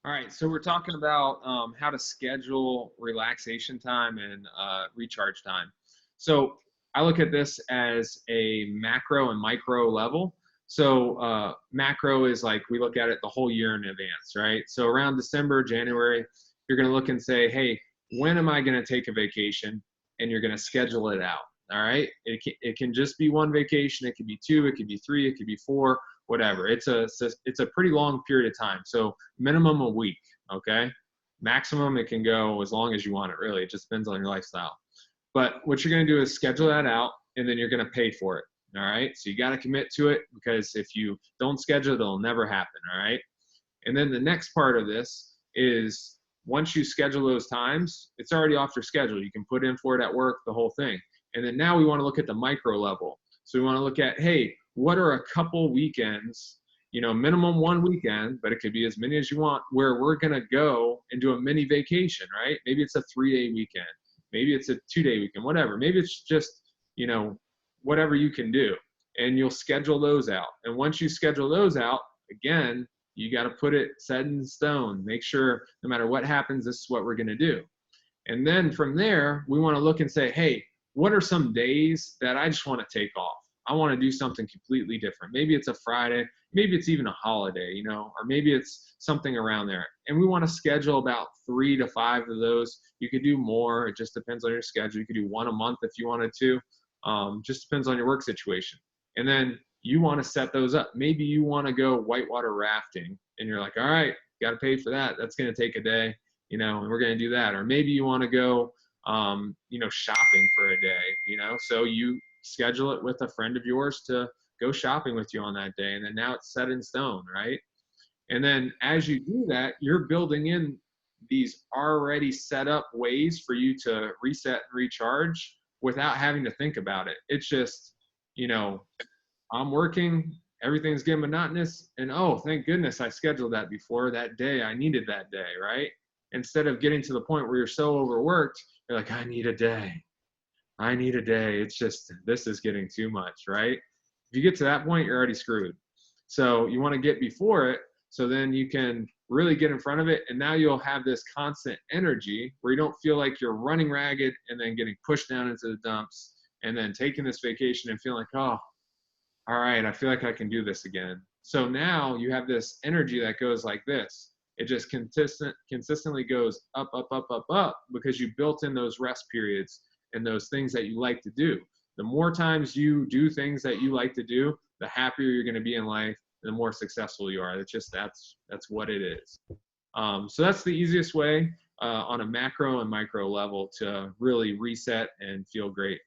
All right, so we're talking about how to schedule relaxation time and recharge time. So I look at this as a macro and micro level. So macro is like we look at it the whole year in advance, right? So around December, January, you're going to look and say, hey, when am I going to take a vacation? And you're going to schedule it out. All right. It can just be one vacation. It could be two. It could be three. It could be four. Whatever. It's a pretty long period of time. So minimum a week. Okay. Maximum it can go as long as you want it. Really, it just depends on your lifestyle. But what you're going to do is schedule that out, and then you're going to pay for it. All right. So you got to commit to it because if you don't schedule it, it'll never happen. All right. And then the next part of this is once you schedule those times, it's already off your schedule. You can put in for it at work, the whole thing. And then now we want to look at the micro level. So we want to look at, hey, what are a couple weekends, minimum one weekend, but it could be as many as you want, where we're going to go and do a mini vacation, right? Maybe it's a 3-day weekend. Maybe it's a 2-day weekend, whatever. Maybe it's just, whatever you can do. And you'll schedule those out. And once you schedule those out, again, you got to put it set in stone. Make sure no matter what happens, this is what we're going to do. And then from there, we want to look and say, hey, what are some days that I just want to take off? I want to do something completely different. Maybe it's a Friday, maybe it's even a holiday, or maybe it's something around there. And we want to schedule about 3 to 5 of those. You could do more. It just depends on your schedule. You could do one a month if you wanted to. Just depends on your work situation. And then you want to set those up. Maybe you want to go whitewater rafting and you're like, all right, got to pay for that. That's going to take a day, and we're going to do that. Or maybe you want to go, shopping for a day, so you schedule it with a friend of yours to go shopping with you on that day. And then now it's set in stone, right? And then as you do that, you're building in these already set up ways for you to reset and recharge without having to think about it. It's just, I'm working, everything's getting monotonous, and oh, thank goodness I scheduled that before that day. I needed that day, right? Instead of getting to the point where you're so overworked, you're like, I need a day. I need a day. It's just, this is getting too much, right? If you get to that point, you're already screwed. So you want to get before it so then you can really get in front of it. And now you'll have this constant energy where you don't feel like you're running ragged and then getting pushed down into the dumps and then taking this vacation and feeling like, oh, all right, I feel like I can do this again. So now you have this energy that goes like this. It just consistently goes up, up, up, up, up because you built in those rest periods and those things that you like to do. The more times you do things that you like to do, the happier you're going to be in life, and the more successful you are. It's just that's what it is. So that's the easiest way on a macro and micro level to really reset and feel great.